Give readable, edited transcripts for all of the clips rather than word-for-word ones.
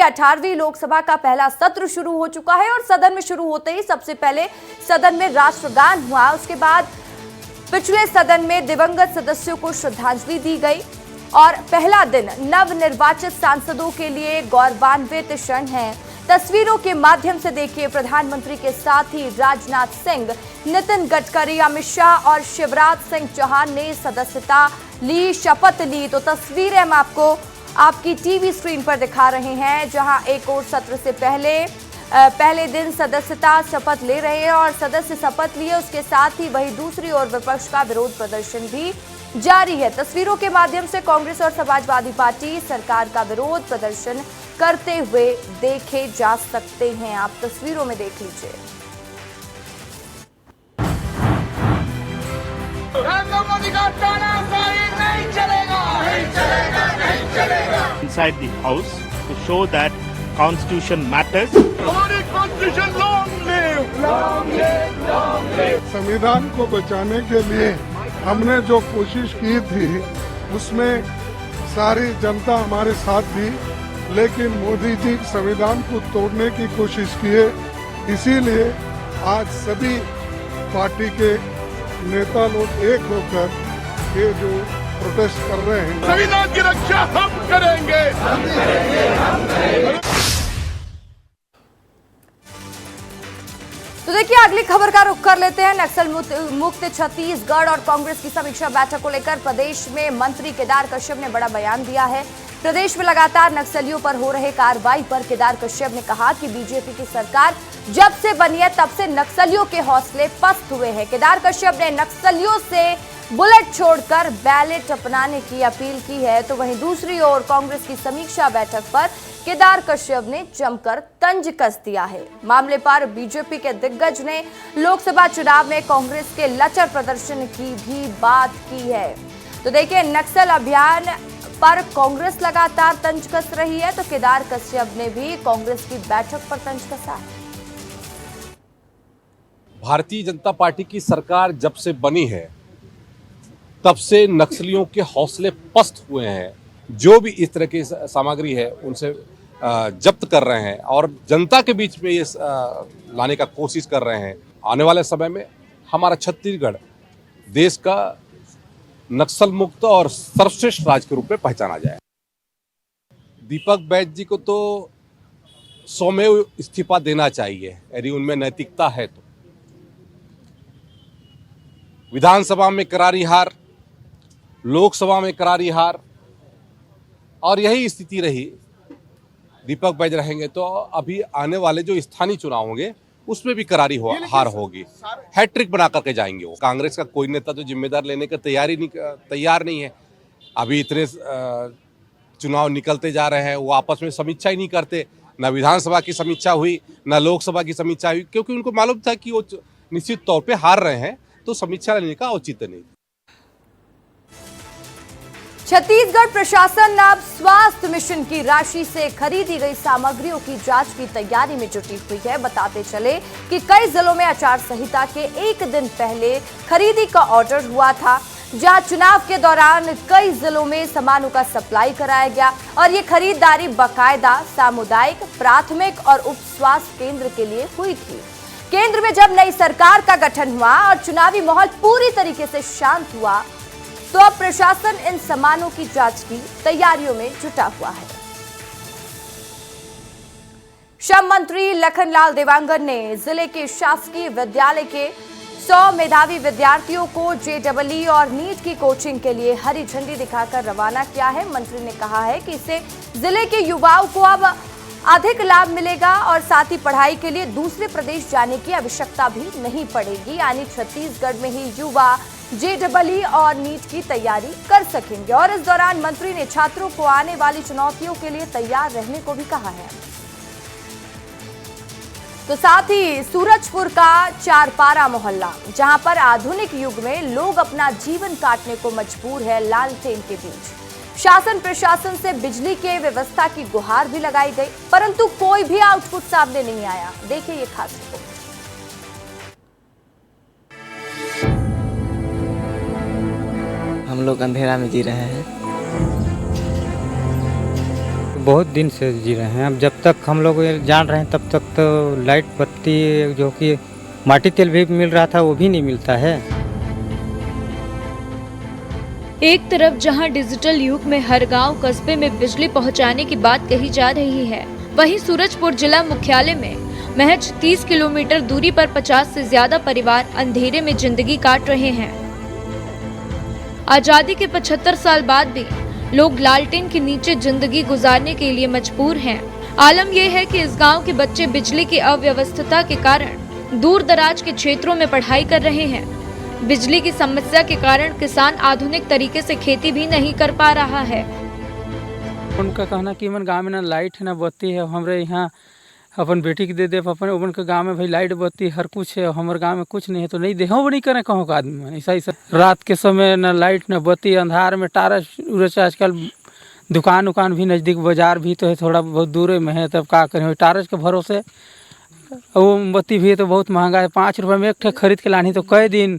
18वीं लोकसभा का पहला सत्र शुरू हो चुका है और सदन में शुरू होते ही सबसे पहले सदन में राष्ट्रगान हुआ। उसके बाद पिछले सदन में दिवंगत सदस्यों को श्रद्धांजलि दी गई और पहला दिन नवनिर्वाचित सांसदों के लिए गौरवान्वित क्षण है। तस्वीरों के माध्यम से देखिए, प्रधानमंत्री के साथ ही राजनाथ सिंह, नितिन गडकरी, अमित शाह और शिवराज सिंह चौहान ने सदस्यता ली, शपथ ली। तो तस्वीरें हम आपको आपकी टीवी स्क्रीन पर दिखा रहे हैं, जहां एक और सत्र से पहले दिन सदस्यता शपथ ले रहे हैं और सदस्य शपथ लिए, उसके साथ ही वही दूसरी ओर विपक्ष का विरोध प्रदर्शन भी जारी है। तस्वीरों के माध्यम से कांग्रेस और समाजवादी पार्टी सरकार का विरोध प्रदर्शन करते हुए देखे जा सकते हैं। आप तस्वीरों में देख लीजिए। नहीं चलेगा, नहीं चलेगा, नहीं चलेगा। Inside the house to show that constitution matters. हमारी constitution long live, long live, long live. संविधान को बचाने के लिए हमने जो कोशिश की थी उसमें सारी जनता हमारे साथ थी, लेकिन मोदी जी संविधान को तोड़ने की कोशिश किए। इसीलिए आज सभी पार्टी के नेता लोग एक होकर ये जो प्रोटेस्ट कर रहे हैं, संविधान की रक्षा हम करेंगे, हम करेंगे, हम करेंगे। तो देखिए, अगली खबर का रुख कर लेते हैं। नक्सल मुक्त छत्तीसगढ़ और कांग्रेस की समीक्षा बैठक को लेकर प्रदेश में मंत्री केदार कश्यप ने बड़ा बयान दिया है। प्रदेश में लगातार नक्सलियों पर हो रहे कार्रवाई पर केदार कश्यप ने कहा कि बीजेपी की सरकार जब से बनी है तब से नक्सलियों के हौसले पस्त हुए हैं। केदार कश्यप ने नक्सलियों से बुलेट छोड़कर बैलेट अपनाने की अपील की है। तो वहीं दूसरी ओर कांग्रेस की समीक्षा बैठक पर केदार कश्यप ने जमकर तंज कस दिया है। मामले पर बीजेपी के दिग्गज ने लोकसभा चुनाव में कांग्रेस के लचर प्रदर्शन की भी बात की है। तो देखिए, नक्सल अभियान पर कांग्रेस लगातार तंज कस रही है, तो केदार कश्यप ने भी कांग्रेस की बैठक पर तंज कसा है। भारतीय जनता पार्टी की सरकार जब से बनी है तब से नक्सलियों के हौसले पस्त हुए हैं। जो भी इस तरह की सामग्री है उनसे जब्त कर रहे हैं और जनता के बीच में ये लाने का कोशिश कर रहे हैं। आने वाले समय में हमारा छत्तीसगढ़ देश का नक्सल मुक्त और सर्वश्रेष्ठ राज्य के रूप में पहचाना जाए। दीपक बैज जी को तो स्वमेव इस्तीफा देना चाहिए यदि उनमें नैतिकता है तो। विधानसभा में करारी हार, लोकसभा में करारी हार, और यही स्थिति रही, दीपक बैज रहेंगे तो अभी आने वाले जो स्थानीय चुनाव होंगे उसमें भी करारी हार होगी। हैट्रिक बना करके जाएंगे वो। कांग्रेस का कोई नेता तो जिम्मेदार लेने का तैयार नहीं है। अभी इतने चुनाव निकलते जा रहे हैं, वो आपस में समीक्षा ही नहीं करते। न विधानसभा की समीक्षा हुई, न लोकसभा की समीक्षा हुई, क्योंकि उनको मालूम था कि वो निश्चित तौर पे हार रहे हैं, तो समीक्षा लेने का औचित्य नहीं। छत्तीसगढ़ प्रशासन अब स्वास्थ्य मिशन की राशि से खरीदी गई सामग्रियों की जांच की तैयारी में जुटी हुई है। बताते चले कि कई जिलों में आचार संहिता के एक दिन पहले खरीदी का ऑर्डर हुआ था, जहां चुनाव के दौरान कई जिलों में सामानों का सप्लाई कराया गया और ये खरीदारी बाकायदा सामुदायिक, प्राथमिक और उप स्वास्थ्य केंद्र के लिए हुई थी। केंद्र में जब नई सरकार का गठन हुआ और चुनावी माहौल पूरी तरीके से शांत हुआ, तो अब प्रशासन इन सामानों की जांच की तैयारियों में जुटा हुआ है। श्रम मंत्री लखनलाल देवांगन ने जिले के शासकीय विद्यालय के 100 मेधावी विद्यार्थियों को जेईई और नीट की कोचिंग के लिए हरी झंडी दिखाकर रवाना किया है। मंत्री ने कहा है कि इससे जिले के युवाओं को अब अधिक लाभ मिलेगा और साथ ही पढ़ाई के लिए दूसरे प्रदेश जाने की आवश्यकता भी नहीं पड़ेगी। यानी छत्तीसगढ़ में ही युवा जेईई और नीट की तैयारी कर सकेंगे। और इस दौरान मंत्री ने छात्रों को आने वाली चुनौतियों के लिए तैयार रहने को भी कहा है। तो साथ ही सूरजपुर का चारपारा मोहल्ला, जहां पर आधुनिक युग में लोग अपना जीवन काटने को मजबूर है लालटेन के बीच, शासन प्रशासन से बिजली के व्यवस्था की गुहार भी लगाई गई, परंतु कोई भी आउटपुट सामने नहीं आया। देखिए ये खास रिपोर्ट। हम लोग अंधेरा में जी रहे हैं। बहुत दिन से जी रहे हैं। अब जब तक हम लोग ये जान रहे हैं तब तक तो लाइट बत्ती जो कि माटी तेल भी मिल रहा था वो भी नहीं मिलता है। एक तरफ जहां डिजिटल युग में हर गांव कस्बे में बिजली पहुंचाने की बात कही जा रही है, वहीं सूरजपुर जिला मुख्यालय में महज 30 किलोमीटर दूरी पर 50 से ज्यादा परिवार अंधेरे में जिंदगी काट रहे हैं। आजादी के 75 साल बाद भी लोग लालटेन के नीचे जिंदगी गुजारने के लिए मजबूर हैं। आलम यह है कि इस गांव के बच्चे बिजली की अव्यवस्था के कारण दूर दराज के क्षेत्रों में पढ़ाई कर रहे हैं। बिजली की समस्या के कारण किसान आधुनिक तरीके से खेती भी नहीं कर पा रहा है। उनका कहना कि मन गाँव में ना लाइट है ना बत्ती है। हमारे यहाँ अपन बेटी के दे दे अपन उन के गाँव में भाई लाइट बत्ती हर कुछ है, हमारे गाँव में कुछ नहीं है तो नहीं दे हम नहीं करें कहूँ का आदमी ऐसा रात के समय ना लाइट ना बत्ती, अंधार में टारच उरच। आजकल दुकान उकान भी नज़दीक, बाजार भी तो है थोड़ा बहुत दूर में है, तब क्या करें टारच के भरोसे। वो मोमबत्ती भी है तो बहुत महंगा है, 5 रुपये में एक ठे खरीद के लानी तो कई दिन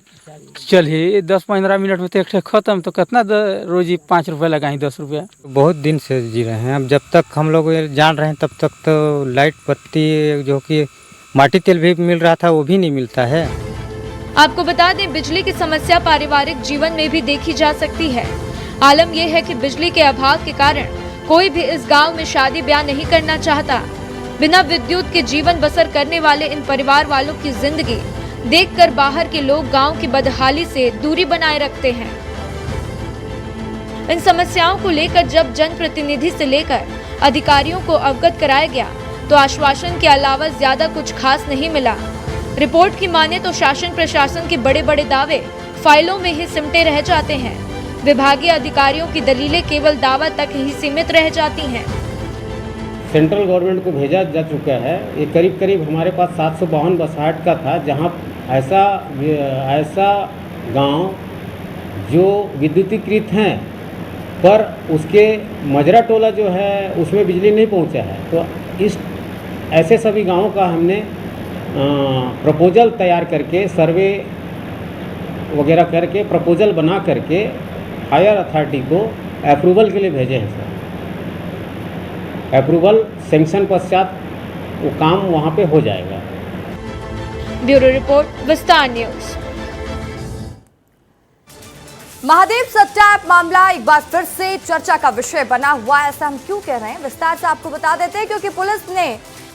चलिए 10-15 मिनट में तो एक ठे खत्म, तो कितना रोजी 5 रुपये लगाई 10 रुपया। बहुत दिन से जी रहे हैं। अब जब तक हम लोग ये जान रहे हैं तब तक तो लाइट बत्ती जो कि माटी तेल भी मिल रहा था वो भी नहीं मिलता है। आपको बता दें, बिजली की समस्या पारिवारिक जीवन में भी देखी जा सकती है। आलम यह है कि बिजली के अभाव के कारण कोई भी इस गाँव में शादी ब्याह नहीं करना चाहता। बिना विद्युत के जीवन बसर करने वाले इन परिवार वालों की जिंदगी देखकर बाहर के लोग गांव की बदहाली से दूरी बनाए रखते हैं। इन समस्याओं को लेकर जब जनप्रतिनिधि से लेकर अधिकारियों को अवगत कराया गया तो आश्वासन के अलावा ज्यादा कुछ खास नहीं मिला। रिपोर्ट की माने तो शासन प्रशासन के बड़े बड़े दावे फाइलों में ही सिमटे रह जाते हैं। विभागीय अधिकारियों की दलीलें केवल दावा तक ही सीमित रह जाती हैं। सेंट्रल गवर्नमेंट को भेजा जा चुका है। ये करीब करीब हमारे पास 752 बसाहट का था, जहां ऐसा गांव जो विद्युतीकृत हैं पर उसके मजरा टोला जो है उसमें बिजली नहीं पहुंचा है। तो इस ऐसे सभी गांवों का हमने प्रपोजल तैयार करके सर्वे वगैरह करके प्रपोजल बना करके हायर अथॉरिटी को अप्रूवल के लिए भेजे हैं सर। अप्रूवल सैंक्शन पश्चात वो काम वहाँ पे हो जाएगा। ब्यूरो रिपोर्ट, विस्तार न्यूज। महादेव सट्टा ऐप मामला एक बार फिर से चर्चा का विषय बना हुआ है। ऐसा हम क्यों कह रहे हैं, विस्तार से आपको बता देते हैं। क्योंकि पुलिस ने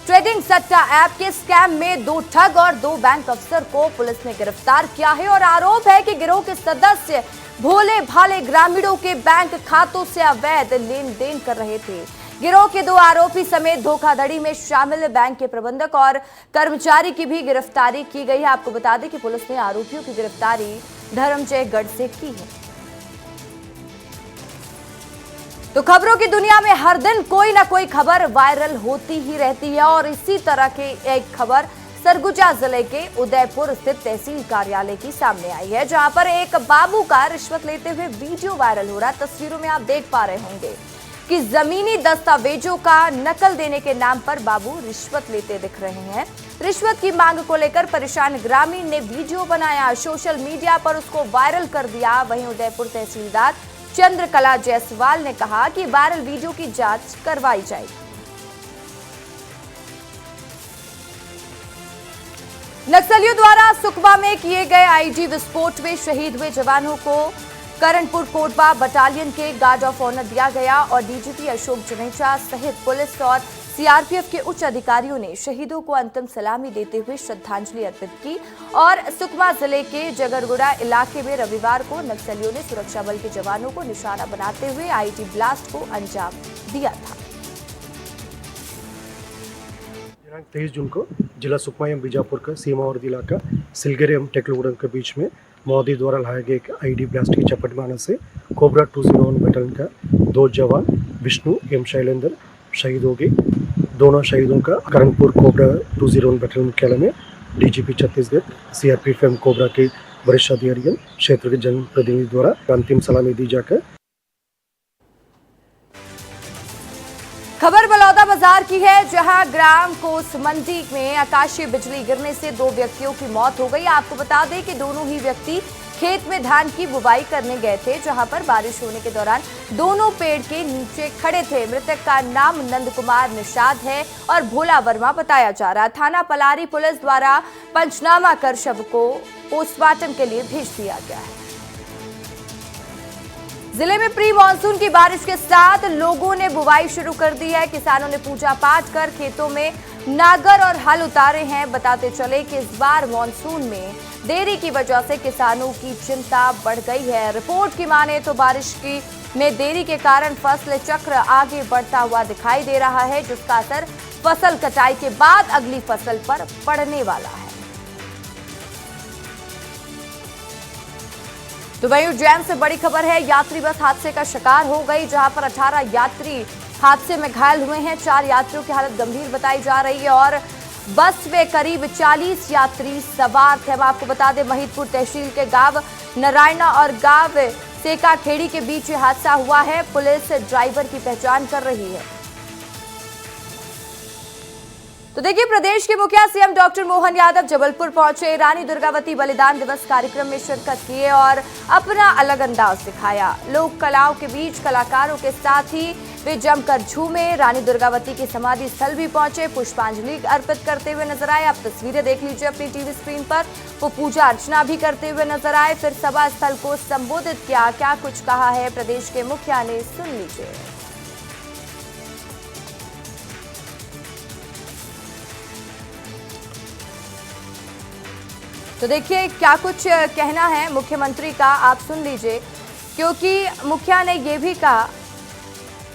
ट्रेडिंग सट्टा ऐप के स्कैम में 2 ठग और 2 बैंक अफसर को पुलिस ने गिरफ्तार किया है और आरोप है कि गिरोह के सदस्य भोले भाले ग्रामीणों के बैंक खातों से अवैध लेन देन कर रहे थे। गिरोह के 2 आरोपी समेत धोखाधड़ी में शामिल बैंक के प्रबंधक और कर्मचारी की भी गिरफ्तारी की गई है। आपको बता दें कि पुलिस ने आरोपियों की गिरफ्तारी धर्मजयगढ़ से की है। तो खबरों की दुनिया में हर दिन कोई ना कोई खबर वायरल होती ही रहती है और इसी तरह की एक खबर सरगुजा जिले के उदयपुर स्थित तहसील कार्यालय की सामने आई है, जहां पर एक बाबू का रिश्वत लेते हुए वीडियो वायरल हो रहा है। तस्वीरों में आप देख पा रहे होंगे कि जमीनी दस्तावेजों का नकल देने के नाम पर बाबू रिश्वत लेते दिख रहे हैं। रिश्वत की मांग को लेकर परेशान ग्रामीण ने वीडियो बनाया, सोशल मीडिया पर उसको वायरल कर दिया। वहीं उदयपुर तहसीलदार चंद्रकला जायसवाल ने कहा कि वायरल वीडियो की जांच करवाई जाएगी। नक्सलियों द्वारा सुकमा में किए गए आईडी विस्फोट में शहीद हुए जवानों को करणपुर कोटबा बटालियन के गार्ड ऑफ ऑनर दिया गया और डीजीपी अशोक जुनेजा सहित पुलिस और सीआरपीएफ के उच्च अधिकारियों ने शहीदों को अंतिम सलामी देते हुए श्रद्धांजलि अर्पित की। और सुकमा जिले के जगरगुड़ा इलाके में रविवार को नक्सलियों ने सुरक्षा बल के जवानों को निशाना बनाते हुए आईडी ब्लास्ट को अंजाम दिया था। 23 जून को जिला सुकमा एवं बीजापुर का सीमावर्ती इलाका सिलगेरे एवं टेकलगुड़म के बीच में मोदी द्वारा लाया गया एक आईडी ब्लास्ट की चपेट में आने से कोबरा 201 बैटलियन का 2 जवान विष्णु एवं शैलेंद्र शहीद हो गए। दोनों शहीदों का करणपुर कोबरा 201 बैटलियन मुख्यालय में डीजीपी छत्तीसगढ़, सीआरपीएफ एवं कोबरा के वरिष्ठ अधिकारियों, क्षेत्र के जनप्रतिनिधि द्वारा अंतिम सलामी दी जाकर। खबर बलौदा बाजार की है, जहां ग्राम कोस मंडी में आकाशीय बिजली गिरने से 2 व्यक्तियों की मौत हो गई। आपको बता दें कि दोनों ही व्यक्ति खेत में धान की बुवाई करने गए थे, जहां पर बारिश होने के दौरान दोनों पेड़ के नीचे खड़े थे। मृतक का नाम नंद कुमार निषाद है और भोला वर्मा बताया जा रहा। थाना पलारी पुलिस द्वारा पंचनामा कर शव को पोस्टमार्टम के लिए भेज दिया गया है। जिले में प्री मानसून की बारिश के साथ लोगों ने बुवाई शुरू कर दी है। किसानों ने पूजा पाठ कर खेतों में नागर और हल उतारे हैं। बताते चले कि इस बार मानसून में देरी की वजह से किसानों की चिंता बढ़ गई है। रिपोर्ट की माने तो बारिश में देरी के कारण फसल चक्र आगे बढ़ता हुआ दिखाई दे रहा है, जिसका असर फसल कटाई के बाद अगली फसल पर पड़ने वाला है। तो वहीं उज्जैन से बड़ी खबर है। यात्री बस हादसे का शिकार हो गई, जहां पर 18 यात्री हादसे में घायल हुए हैं। 4 यात्रियों की हालत गंभीर बताई जा रही है और बस में करीब 40 यात्री सवार थे। हम आपको बता दें, महिदपुर तहसील के गांव नारायणा और गांव सेका खेड़ी के बीच हादसा हुआ है। पुलिस ड्राइवर की पहचान कर रही है। तो देखिए, प्रदेश के मुखिया सीएम डॉक्टर मोहन यादव जबलपुर पहुंचे। रानी दुर्गावती बलिदान दिवस कार्यक्रम में शिरकत किए और अपना अलग अंदाज दिखाया। लोक कलाओं के बीच कलाकारों के साथ ही वे जमकर झूमे। रानी दुर्गावती की समाधि स्थल भी पहुंचे, पुष्पांजलि अर्पित करते हुए नजर आए। आप तस्वीरें देख लीजिए अपनी टीवी स्क्रीन पर। वो पूजा अर्चना भी करते हुए नजर आए। फिर सभा स्थल को संबोधित किया। क्या कुछ कहा है प्रदेश के मुखिया ने, सुन लीजिए। तो देखिए क्या कुछ कहना है मुख्यमंत्री का, आप सुन लीजिए, क्योंकि मुखिया ने ये भी कहा।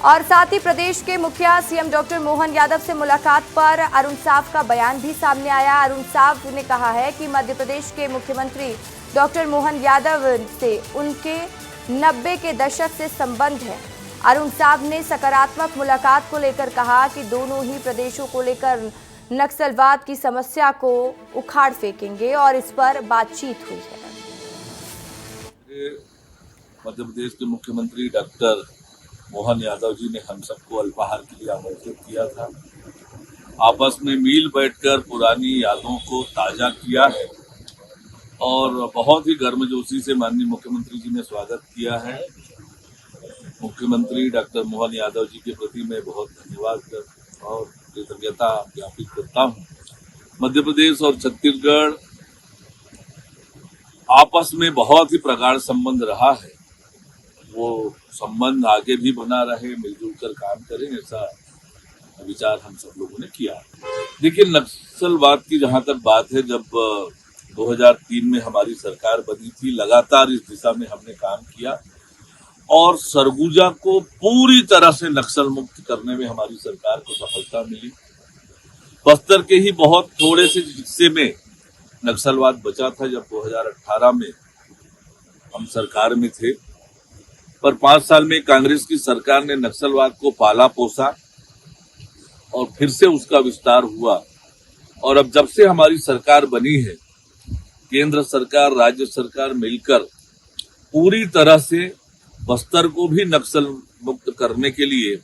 और साथ ही प्रदेश के मुखिया सीएम डॉक्टर मोहन यादव से मुलाकात पर अरुण साव का बयान भी सामने आया। अरुण साव ने कहा है कि मध्य प्रदेश के मुख्यमंत्री डॉक्टर मोहन यादव से उनके 90 के दशक से संबंध है। अरुण साव ने सकारात्मक मुलाकात को लेकर कहा कि दोनों ही प्रदेशों को लेकर नक्सलवाद की समस्या को उखाड़ फेंकेंगे और इस पर बातचीत हुई है। मध्य प्रदेश के मुख्यमंत्री डॉक्टर मोहन यादव जी ने हम सबको अल्पाहार के लिए आमंत्रित किया था। आपस में मिल बैठकर पुरानी यादों को ताजा किया है और बहुत ही गर्मजोशी से माननीय मुख्यमंत्री जी ने स्वागत किया है। मुख्यमंत्री डॉक्टर मोहन यादव जी के प्रति मैं बहुत धन्यवाद और कृतज्ञता ज्ञापित करता हूँ। मध्य प्रदेश और छत्तीसगढ़ आपस में बहुत ही प्रगाढ़ संबंध रहा है। वो संबंध आगे भी बना रहे, मिलजुल कर काम करें, ऐसा विचार हम सब लोगों ने किया। देखिए, नक्सलवाद की जहां तक बात है, जब 2003 में हमारी सरकार बनी थी, लगातार इस दिशा में हमने काम किया और सरगुजा को पूरी तरह से नक्सल मुक्त करने में हमारी सरकार को सफलता मिली। बस्तर के ही बहुत थोड़े से हिस्से में नक्सलवाद बचा था जब 2018 में हम सरकार में थे, पर 5 साल में कांग्रेस की सरकार ने नक्सलवाद को पाला पोसा और फिर से उसका विस्तार हुआ। और अब जब से हमारी सरकार बनी है, केंद्र सरकार, राज्य सरकार मिलकर पूरी तरह से बस्तर को भी नक्सल मुक्त करने के लिए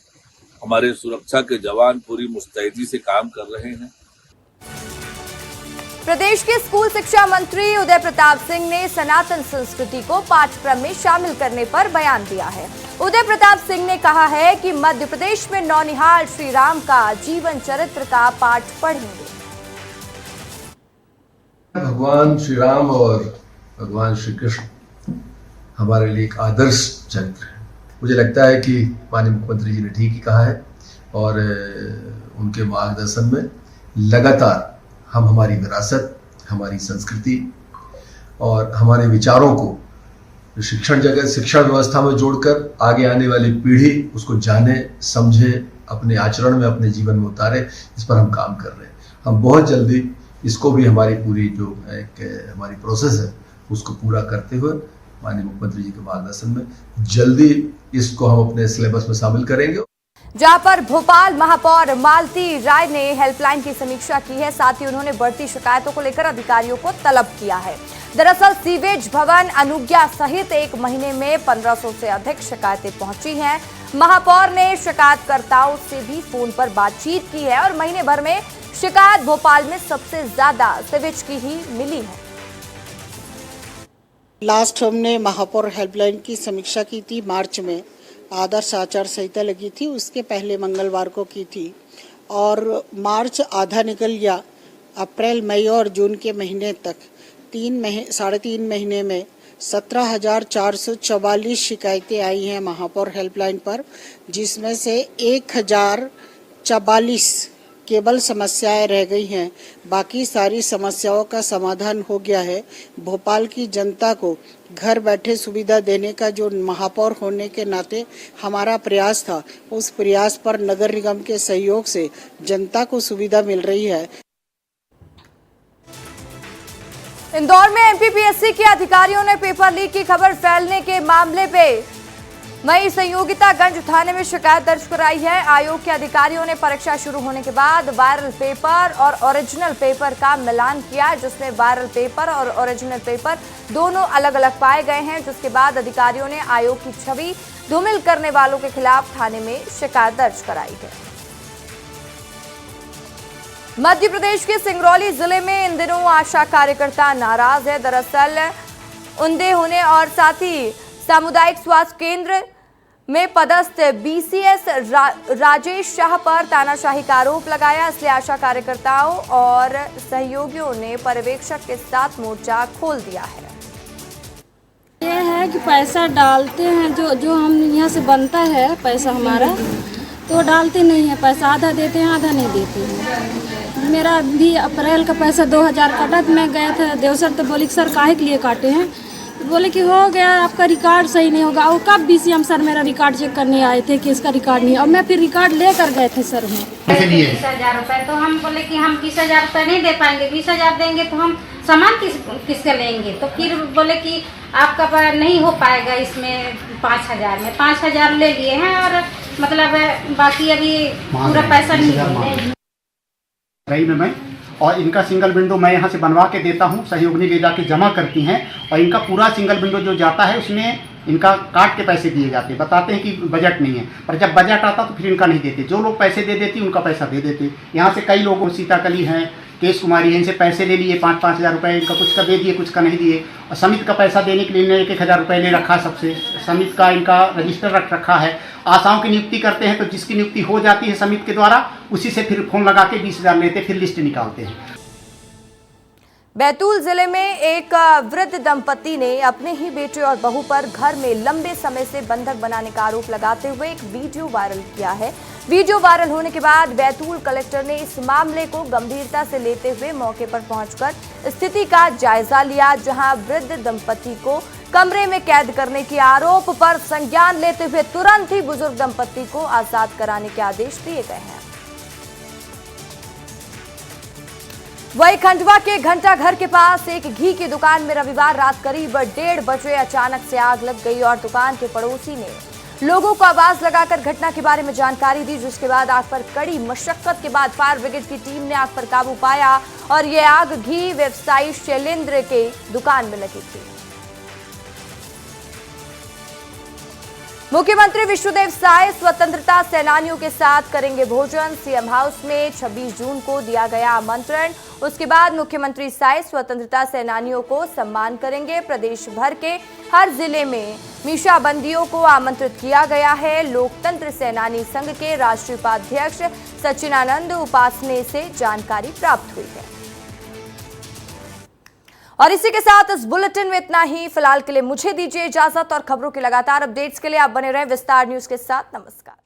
हमारे सुरक्षा के जवान पूरी मुस्तैदी से काम कर रहे हैं। प्रदेश के स्कूल शिक्षा मंत्री उदय प्रताप सिंह ने सनातन संस्कृति को पाठ्यक्रम में शामिल करने पर बयान दिया है। उदय प्रताप सिंह ने कहा है कि मध्य प्रदेश में नौनिहाल श्री राम का जीवन चरित्र का पाठ पढ़ेंगे। भगवान श्री राम और भगवान श्री कृष्ण हमारे लिए एक आदर्श चरित्र है। मुझे लगता है कि माननीय मुख्यमंत्री जी ने ठीक ही कहा है और उनके मार्गदर्शन में लगातार हम हमारी विरासत, हमारी संस्कृति और हमारे विचारों को शिक्षण व्यवस्था में जोड़कर आगे आने वाली पीढ़ी उसको जाने, समझे, अपने आचरण में, अपने जीवन में उतारे, इस पर हम काम कर रहे हैं। हम बहुत जल्दी इसको भी हमारी पूरी जो हमारी प्रोसेस है उसको पूरा करते हुए माननीय मुख्यमंत्री जी के मार्गदर्शन में जल्दी इसको हम अपने सिलेबस में शामिल करेंगे। जहां पर भोपाल महापौर मालती राय ने हेल्पलाइन की समीक्षा की है, साथ ही उन्होंने बढ़ती शिकायतों को लेकर अधिकारियों को तलब किया है। दरअसल सीवेज भवन, अनुज्ञा सहित 1 महीने में 1500 से अधिक शिकायतें पहुंची हैं। महापौर ने शिकायतकर्ताओं से भी फोन पर बातचीत की है और महीने भर में शिकायत भोपाल में सबसे ज्यादा सीवेज की ही मिली है। लास्ट हमने महापौर हेल्पलाइन की समीक्षा की थी मार्च में, आदर्श आचार संहिता लगी थी, उसके पहले मंगलवार को की थी और मार्च आधा निकल गया। अप्रैल मई और जून के महीने तक 3.5 महीने में 17,444 शिकायतें आई हैं महापौर हेल्पलाइन पर, जिसमें से 1,044 केवल समस्याएं रह गई हैं। बाकी सारी समस्याओं का समाधान हो गया है। भोपाल की जनता को घर बैठे सुविधा देने का जो महापौर होने के नाते हमारा प्रयास था, उस प्रयास पर नगर निगम के सहयोग से जनता को सुविधा मिल रही है। इंदौर में एमपीपीएससी के अधिकारियों ने पेपर लीक की खबर फैलने के मामले पे मई संयोगितागंज थाने में शिकायत दर्ज कराई है। आयोग के अधिकारियों ने परीक्षा शुरू होने के बाद वायरल पेपर और ओरिजिनल पेपर का मिलान किया, जिसमें वायरल पेपर और ओरिजिनल पेपर दोनों अलग अलग पाए गए हैं, जिसके बाद अधिकारियों ने आयोग की छवि धूमिल करने वालों के खिलाफ थाने में शिकायत दर्ज कराई है। मध्य प्रदेश के सिंगरौली जिले में इन दिनों आशा कार्यकर्ता नाराज है। दरअसल अंधे होने और साथ ही सामुदायिक स्वास्थ्य केंद्र में पदस्थ बीसीएस राजेश शाह पर तानाशाही का आरोप लगाया, इसलिए आशा कार्यकर्ताओं और सहयोगियों ने पर्यवेक्षक के साथ मोर्चा खोल दिया है। ये है कि पैसा डालते हैं, जो हम यहाँ से बनता है पैसा हमारा, तो डालते नहीं है, पैसा आधा देते हैं आधा नहीं देते हैं। मेरा भी अप्रैल का पैसा 2000 काटा, मैं गया था देवसर, तो बोले कि सर काहे के लिए काटे हैं, तो बोले कि हो गया आपका रिकॉर्ड सही नहीं होगा। और कब बीसीएम सर मेरा रिकॉर्ड चेक करने आए थे कि इसका रिकॉर्ड नहीं है, और मैं फिर रिकॉर्ड लेकर गए थे सर में 20,000 रुपये। तो हम बोले कि हम 20,000 रुपये नहीं दे पाएंगे, 20,000 देंगे तो हम सामान किससे लेंगे। तो फिर बोले कि आपका नहीं हो पाएगा इसमें 5,000 में, 5,000 ले लिए हैं और मतलब बाकी अभी पूरा पैसा नहीं रही में मैं, और इनका सिंगल विंडो मैं यहाँ से बनवा के देता हूँ, सहयोगी ले जाके जमा करती हैं, और इनका पूरा सिंगल विंडो जो जाता है उसमें इनका काट के पैसे दिए जाते हैं। बताते हैं कि बजट नहीं है, पर जब बजट आता तो फिर इनका नहीं देते। जो लोग पैसे दे देती उनका पैसा दे देते। यहाँ से कई लोगों, सीताकली हैं, केश कुमारी है, इनसे पैसे ले लिए 5,000 रुपये, इनका कुछ का दे दिए कुछ का नहीं दिए। और समिति का पैसा देने के लिए इन्हें 1,000 रुपये ले रखा सबसे, समिति का इनका रजिस्टर रख रखा है। आशाओं की नियुक्ति करते हैं तो जिसकी नियुक्ति हो जाती है समिति के द्वारा, उसी से फिर फोन लगा के 20,000 लेते, फिर लिस्ट निकालते हैं। बैतूल जिले में एक वृद्ध दंपति ने अपने ही बेटे और बहू पर घर में लंबे समय से बंधक बनाने का आरोप लगाते हुए एक वीडियो वायरल किया है। वीडियो वायरल होने के बाद बैतूल कलेक्टर ने इस मामले को गंभीरता से लेते हुए मौके पर पहुंचकर स्थिति का जायजा लिया, जहां वृद्ध दंपति को कमरे में कैद करने के आरोप पर संज्ञान लेते हुए तुरंत ही बुजुर्ग दंपति को आजाद कराने के आदेश दिए गए हैं। वही खंडवा के घंटा घर के पास एक घी की दुकान में रविवार रात करीब 1:30 बजे अचानक से आग लग गई और दुकान के पड़ोसी ने लोगों को आवाज लगाकर घटना के बारे में जानकारी दी, जिसके बाद आग पर कड़ी मशक्कत के बाद फायर ब्रिगेड की टीम ने आग पर काबू पाया और ये आग घी व्यवसायी शैलेंद्र के दुकान में लगी थी। मुख्यमंत्री विष्णुदेव साय स्वतंत्रता सेनानियों के साथ करेंगे भोजन। सीएम हाउस में 26 जून को दिया गया आमंत्रण। उसके बाद मुख्यमंत्री साय स्वतंत्रता सेनानियों को सम्मान करेंगे। प्रदेश भर के हर जिले में मीशाबंदियों को आमंत्रित किया गया है। लोकतंत्र सेनानी संघ के राष्ट्रीय उपाध्यक्ष सचिनानंद उपासने से जानकारी प्राप्त हुई है। और इसी के साथ इस बुलेटिन में इतना ही। फिलहाल के लिए मुझे दीजिए इजाजत और खबरों के लगातार अपडेट्स के लिए आप बने रहें विस्तार न्यूज के साथ। नमस्कार।